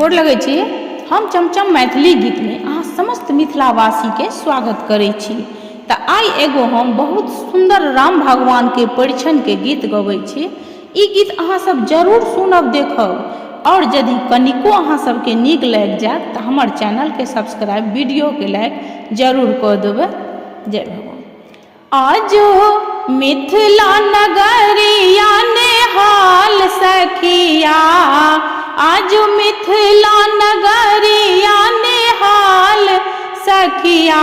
गोर लगै छी। हम चमचम मैथिली गीत में अहाँ समस्त मिथिलावासी के स्वागत करै छी। तो आई एगो हम बहुत सुंदर राम भगवान के परिछन के गीत गबै छी। ई गीत अहाँ सब जरूर सुनब देखब और यदि कनिको अहाँ सबके नीक लागि जायत तो हमर चैनल के सब्सक्राइब वीडियो के लाइक जरूर कऽ देबै। जय भगवान। आजो मिथिला नगरिया नेहाल सखिया, आज मिथिला नगरिया नेहाल सखिया,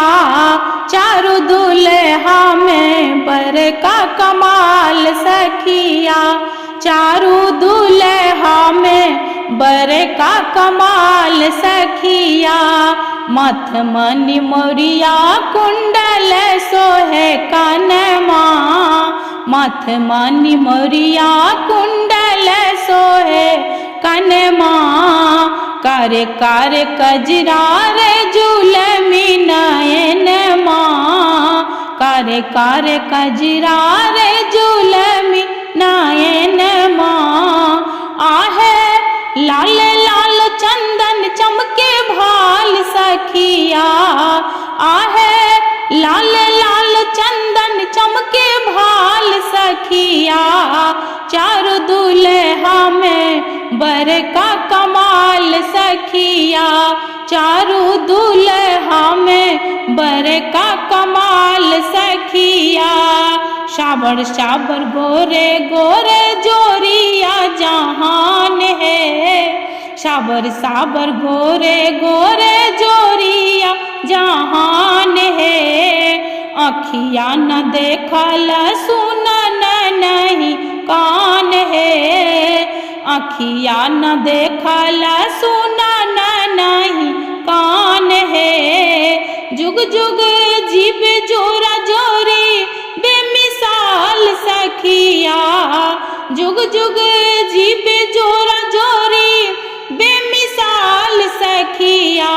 चारू दुल्हा में बड़का कमाल सखिया, चारू दुल्हा में बड़का कमाल सखिया, मथ मणि मोरिया कुंडल सोहे कनमा, मथ मणि मोरिया कुंडल सोहे कनमा, कर कर कजरा रे जुलमी नयनमा, कर कर कजरा रे जुलमी नयनमा, आहे लाल लाल चंदन चमके भाल सखिया, आहे लाल लाल चंदन चमके भाल सखिया, चारू दुल्हा में बड़का कमाल सखिया, चारू दुल्हा में बड़का कमाल सखिया, साबर साबर गोरे गोरे जोरिया जहान है, साबर साबर गोरे गोरे जोरिया जहान है, अखिया न देखल सुनन नहीं कान है, अखिया न देखल सुनन नहीं कान है, जुग जुग जीव जोरा जोरी बेमिसाल सखिया, जुग जुग जीव जोरा जोरी बेमिसाल सखिया,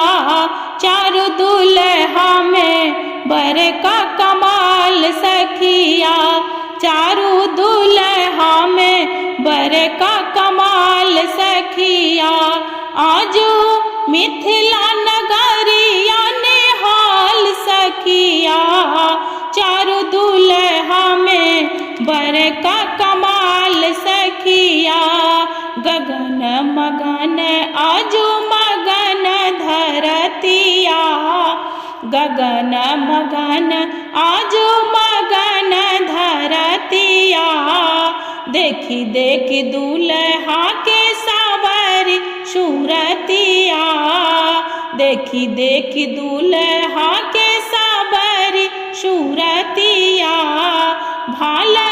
चारू दुल्हा में बड़का कमाल सखिया, चारू दुल्हा में बड़का कमाल सखिया, आजो मिथिला नगरिया नेहाल सखिया, चारू दुल्हा में बड़का कमाल सखिया, गगन मगन आजो मगन धरतिया, गगन मगन आजो मगन धरतिया, देखी देखी दुल्हा के सावरी सूरतिया, देखी देखी दुल्हा के सावरी सूरतिया, भाला